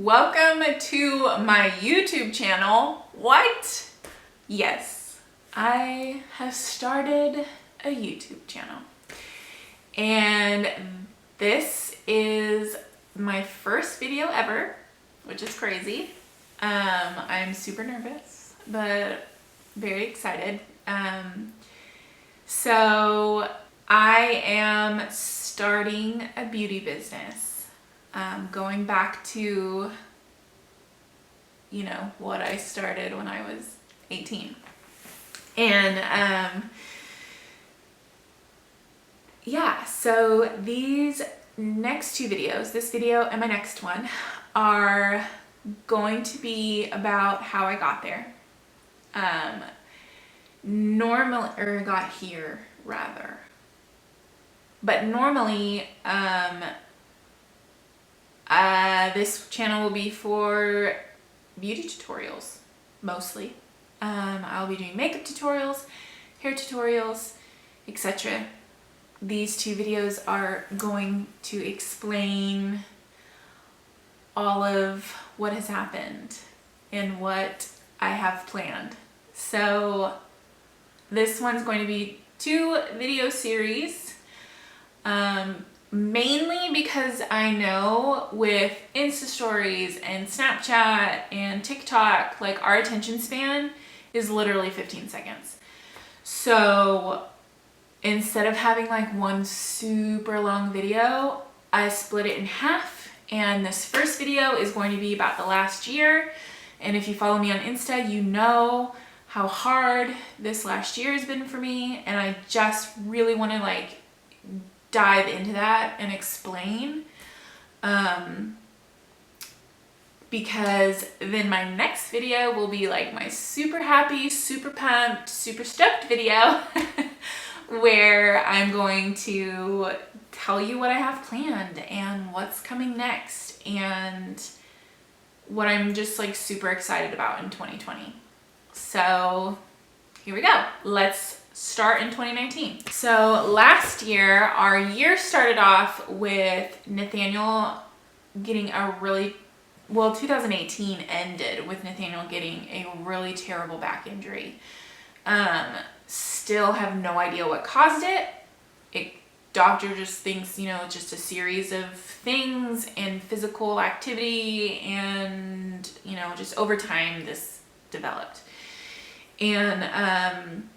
Welcome to my YouTube channel. What? Yes, I have started a YouTube channel. And this is my first video ever, which is crazy. I'm super nervous, but very excited. So I am starting a beauty business. Going back to, what I started when I was 18. And yeah, so these next two videos, this video and my next one, are going to be about how I got there. Got here rather. But normally, this channel will be for beauty tutorials, mostly. I'll be doing makeup tutorials, hair tutorials, etc. These two videos are going to explain all of what has happened and what I have planned. So this one's going to be 2 video series. Mainly because I know with Insta stories and Snapchat and TikTok, like our attention span is literally 15 seconds. So instead of having like one super long video, I split it in half. And this first video is going to be about the last year. And if you follow me on Insta, you know how hard this last year has been for me. And I just really want to dive into that and explain, because then my next video will be like my super happy, super pumped, super stoked video where I'm going to tell you what I have planned and what's coming next and what I'm just super excited about in 2020. So here we go. Let's start in 2019. So last year, our year started off with Nathaniel getting 2018 ended with Nathaniel getting a really terrible back injury. Still have no idea what caused it. Doctor just thinks, it's just a series of things and physical activity and, just over time this developed. And,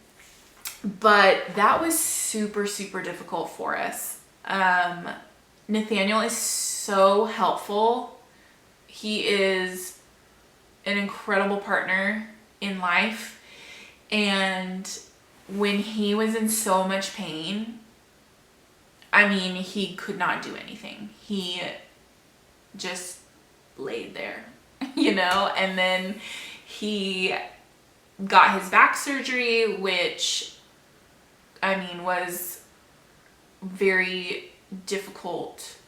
but that was super, super difficult for us. Nathaniel is so helpful. He is an incredible partner in life. And when he was in so much pain, he could not do anything. He just laid there, and then he got his back surgery, which was very difficult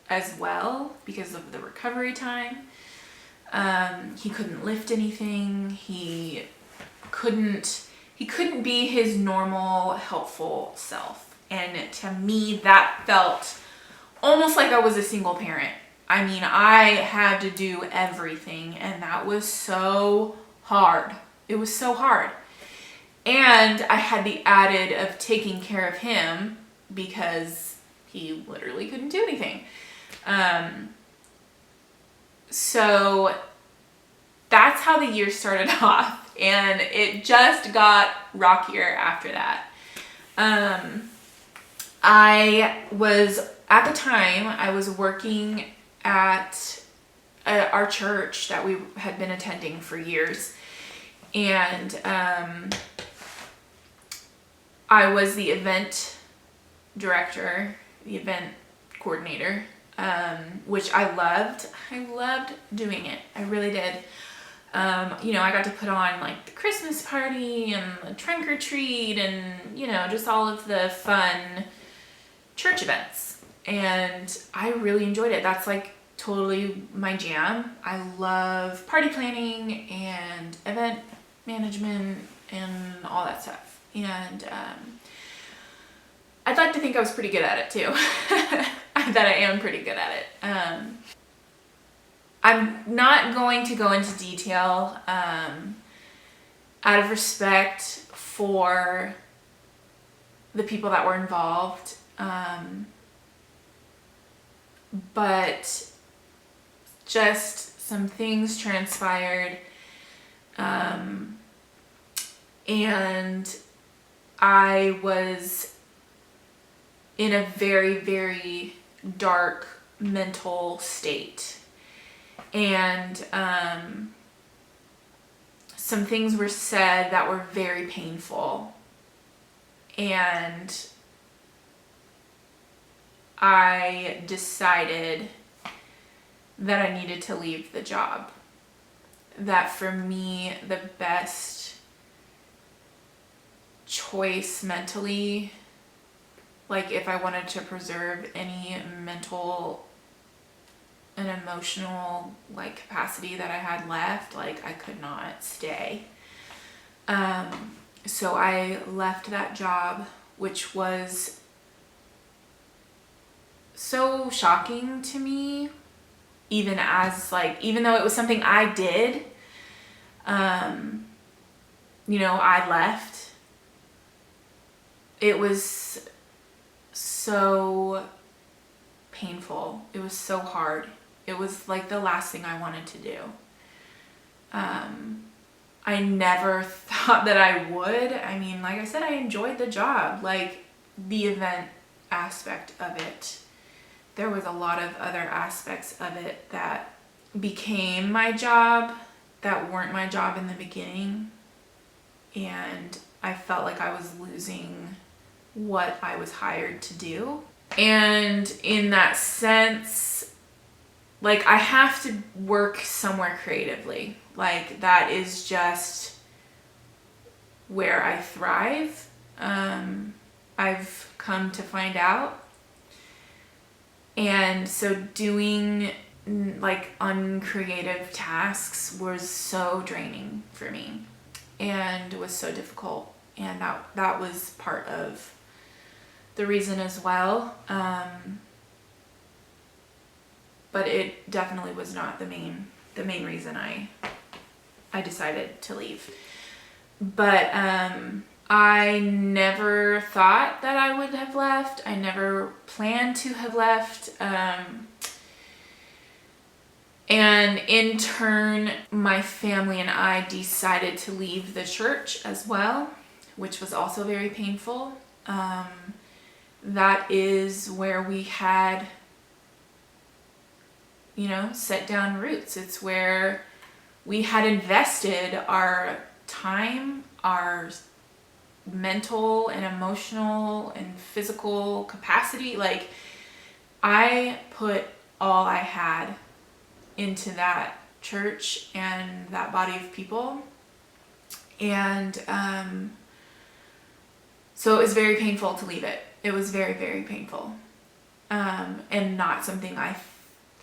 as well because of the recovery time. He couldn't lift anything. He couldn't be his normal, helpful self. And to me, that felt almost like I was a single parent. I had to do everything, and that was so hard. It was so hard. And I had the added of taking care of him because he literally couldn't do anything. So that's how the year started off. And it just got rockier after that. I was working at our church that we had been attending for years. And I was the event director, the event coordinator, which I loved. I loved doing it. I really did. I got to put on the Christmas party and the trunk or treat and, just all of the fun church events. And I really enjoyed it. That's totally my jam. I love party planning and event management and all that stuff. And I'd like to think I was pretty good at it too. That I am pretty good at it. I'm not going to go into detail out of respect for the people that were involved. But just some things transpired. And I was in a very, very dark mental state. And some things were said that were very painful. And I decided that I needed to leave the job. That for me, the best choice mentally, like if I wanted to preserve any mental and emotional like capacity that I had left, like I could not stay. So I left that job, which was so shocking to me, even though it was something I did, I left. It was so painful. It was so hard. It was like the last thing I wanted to do. I never thought that I would. I mean, like I said, I enjoyed the job, like the event aspect of it. There was a lot of other aspects of it that became my job that weren't my job in the beginning. And I felt like I was losing what I was hired to do. And in that sense, like I have to work somewhere creatively. Like that is just where I thrive. I've come to find out. And so doing like uncreative tasks was so draining for me and was so difficult. And that was part of the reason as well. But it definitely was not the main reason I decided to leave. But I never thought that I would have left. I never planned to have left. And in turn, my family and I decided to leave the church as well, which was also very painful. That is where we had, set down roots. It's where we had invested our time, our mental and emotional and physical capacity. Like I put all I had into that church and that body of people. And so it was very painful to leave it. It was very, very painful. And not something I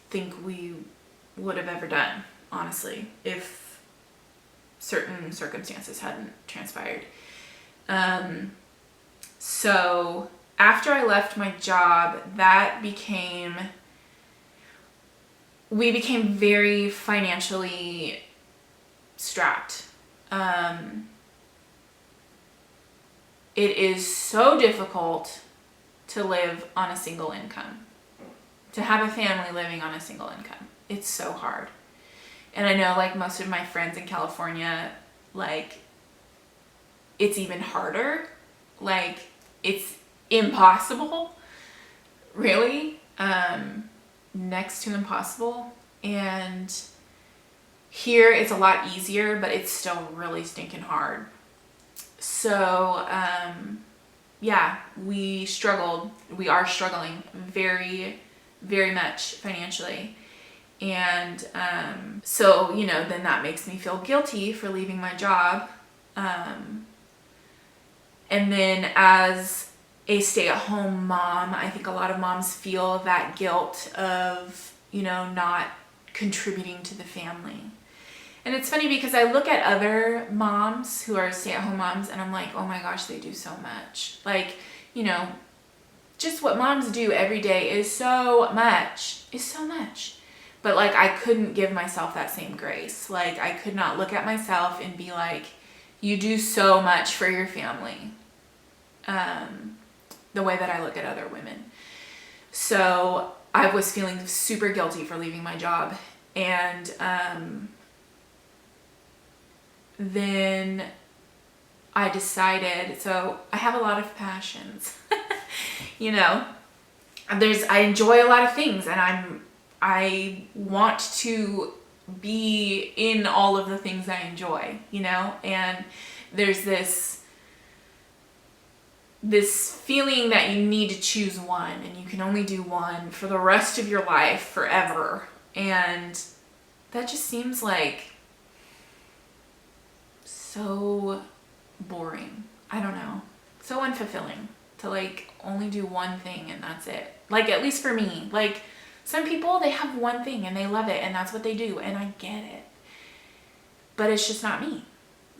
think we would have ever done, honestly, if certain circumstances hadn't transpired. So after I left my job, we became very financially strapped. It is so difficult to live on a single income, to have a family living on a single income. It's so hard. And I know like most of my friends in California, like it's even harder. Like it's impossible, really, next to impossible. And here it's a lot easier, but it's still really stinking hard. So, yeah, we are struggling very, very much financially. And, so, then that makes me feel guilty for leaving my job. And then as a stay-at-home mom, I think a lot of moms feel that guilt of, not contributing to the family. And it's funny because I look at other moms who are stay-at-home moms and I'm like, oh my gosh, they do so much. Like, just what moms do every day is so much. But like, I couldn't give myself that same grace. Like, I could not look at myself and be like, you do so much for your family. The way that I look at other women. So I was feeling super guilty for leaving my job. And then I decided, so I have a lot of passions. You know, I enjoy a lot of things, and I want to be in all of the things I enjoy, you know, and there's this feeling that you need to choose one, and you can only do one for the rest of your life forever. And that just seems like so boring. I don't know. So unfulfilling to like only do one thing and that's it. Like, at least for me, like some people, they have one thing and they love it and that's what they do, and I get it. But it's just not me.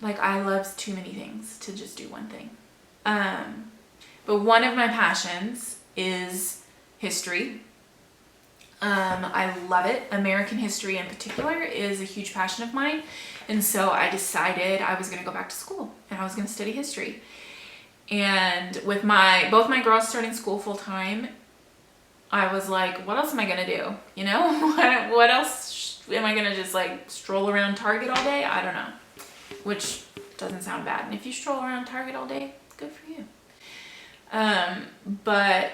Like, I love too many things to just do one thing. But one of my passions is history. I love it. American history in particular is a huge passion of mine. And so I decided I was going to go back to school and I was going to study history. And with both my girls starting school full time, I was like, what else am I going to do? You know, what else am I going to just like stroll around Target all day? I don't know, which doesn't sound bad. And if you stroll around Target all day, good for you. But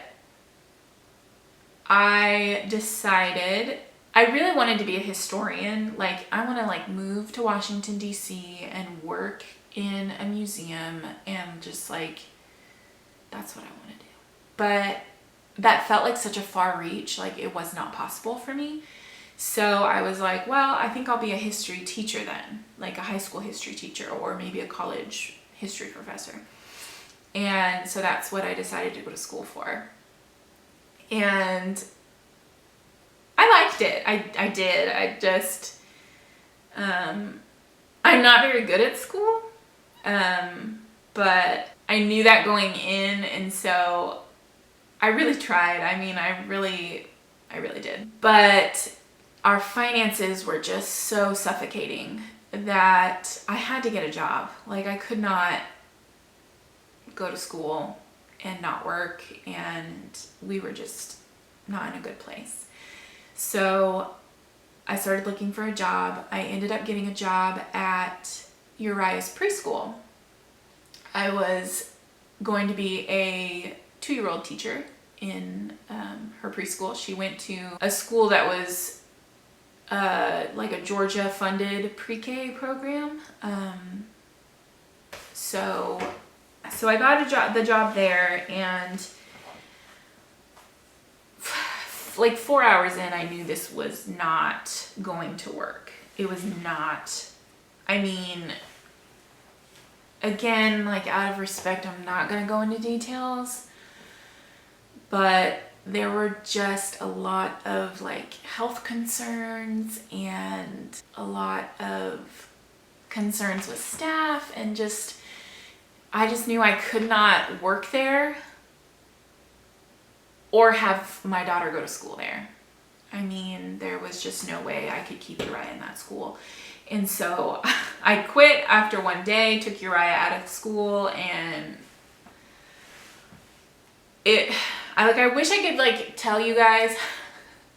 I decided I really wanted to be a historian. Like, I want to like move to Washington, D.C. and work in a museum, and just like, that's what I want to do. But that felt like such a far reach. Like, it was not possible for me. So I was like, well, I think I'll be a history teacher then, like a high school history teacher, or maybe a college history professor. And so that's what I decided to go to school for. And I liked it. I did. I just, I'm not very good at school. But I knew that going in, and so I really tried. I mean, I really did. But our finances were just so suffocating that I had to get a job. Like, I could not go to school and not work, and we were just not in a good place. So I started looking for a job. I ended up getting a job at Uriah's preschool. I was going to be a 2-year-old teacher in her preschool. She went to a school that was like a Georgia funded pre-K program. So I got the job there, and like 4 hours in, I knew this was not going to work. It was not. I mean, again, like, out of respect, I'm not going to go into details, but there were just a lot of like health concerns and a lot of concerns with staff, and I just knew I could not work there or have my daughter go to school there. I mean, there was just no way I could keep Uriah in that school. And so I quit after one day, took Uriah out of school, and I wish I could like tell you guys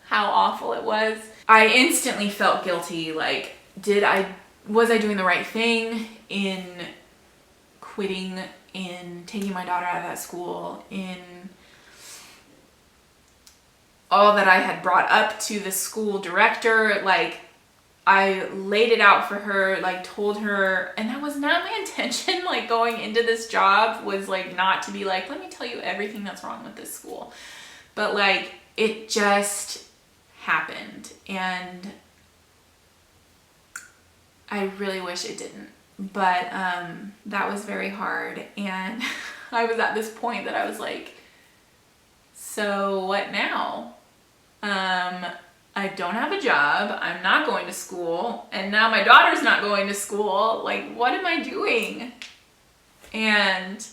how awful it was. I instantly felt guilty. Like, was I doing the right thing in quitting, in taking my daughter out of that school, in all that I had brought up to the school director? Like, I laid it out for her, like told her, and that was not my intention. Like, going into this job was like not to be like, let me tell you everything that's wrong with this school. But like, it just happened, and I really wish it didn't. But that was very hard, and I was at this point that I was like, so what now? I don't have a job, I'm not going to school, and now my daughter's not going to school. Like, what am I doing? And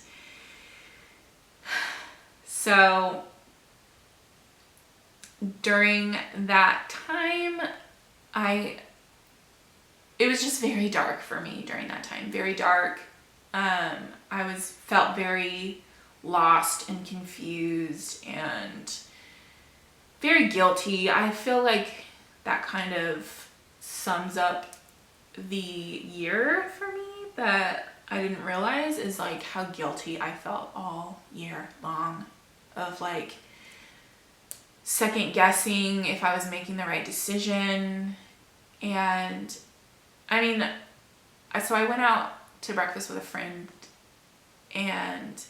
so during that time, it was just very dark for me during that time. Very dark. I felt very lost and confused and very guilty. I feel like that kind of sums up the year for me, that I didn't realize is like how guilty I felt all year long, of like second guessing if I was making the right decision. And I mean, so I went out to breakfast with a friend, and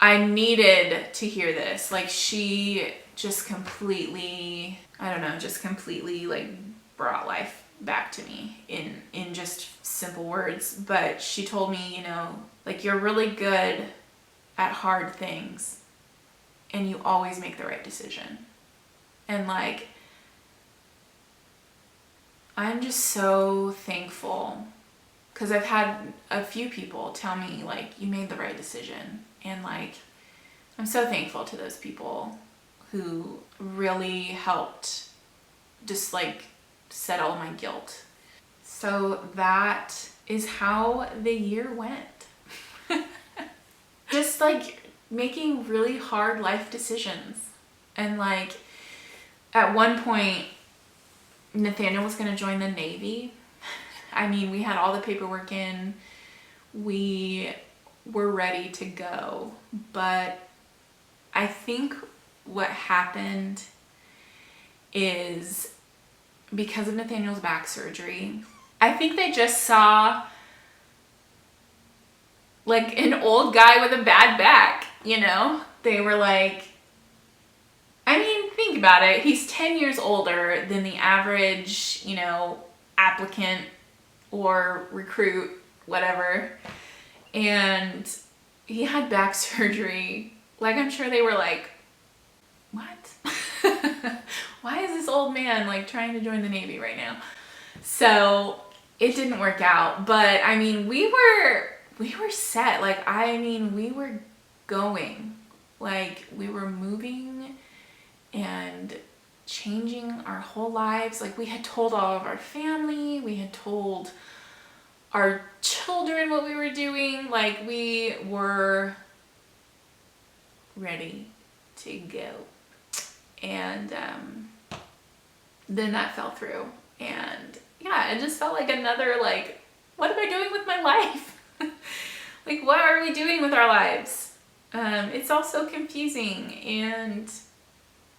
I needed to hear this. Like, she just completely, I don't know, just completely like brought life back to me in just simple words. But she told me, you know, like, you're really good at hard things and you always make the right decision. And like, I'm just so thankful, because I've had a few people tell me, like, you made the right decision. And like, I'm so thankful to those people who really helped just like settle my guilt. So that is how the year went. Just like making really hard life decisions. And like, at one point, Nathaniel was going to join the Navy. I mean, we had all the paperwork in, we were ready to go, but I think what happened is, because of Nathaniel's back surgery, I think they just saw like an old guy with a bad back, you know? They were like, I mean, think about it. He's 10 years older than the average, you know, applicant or recruit, whatever. And he had back surgery. Like, I'm sure they were like, what? Why is this old man like trying to join the Navy right now? So it didn't work out. But I mean, we were set. Like, I mean, we were going. Like, we were moving and changing our whole lives. Like, we had told all of our family, we had told our children what we were doing. Like, we were ready to go. And then that fell through. And yeah, it just felt like another, like, what am I doing with my life? Like, what are we doing with our lives? It's all so confusing. And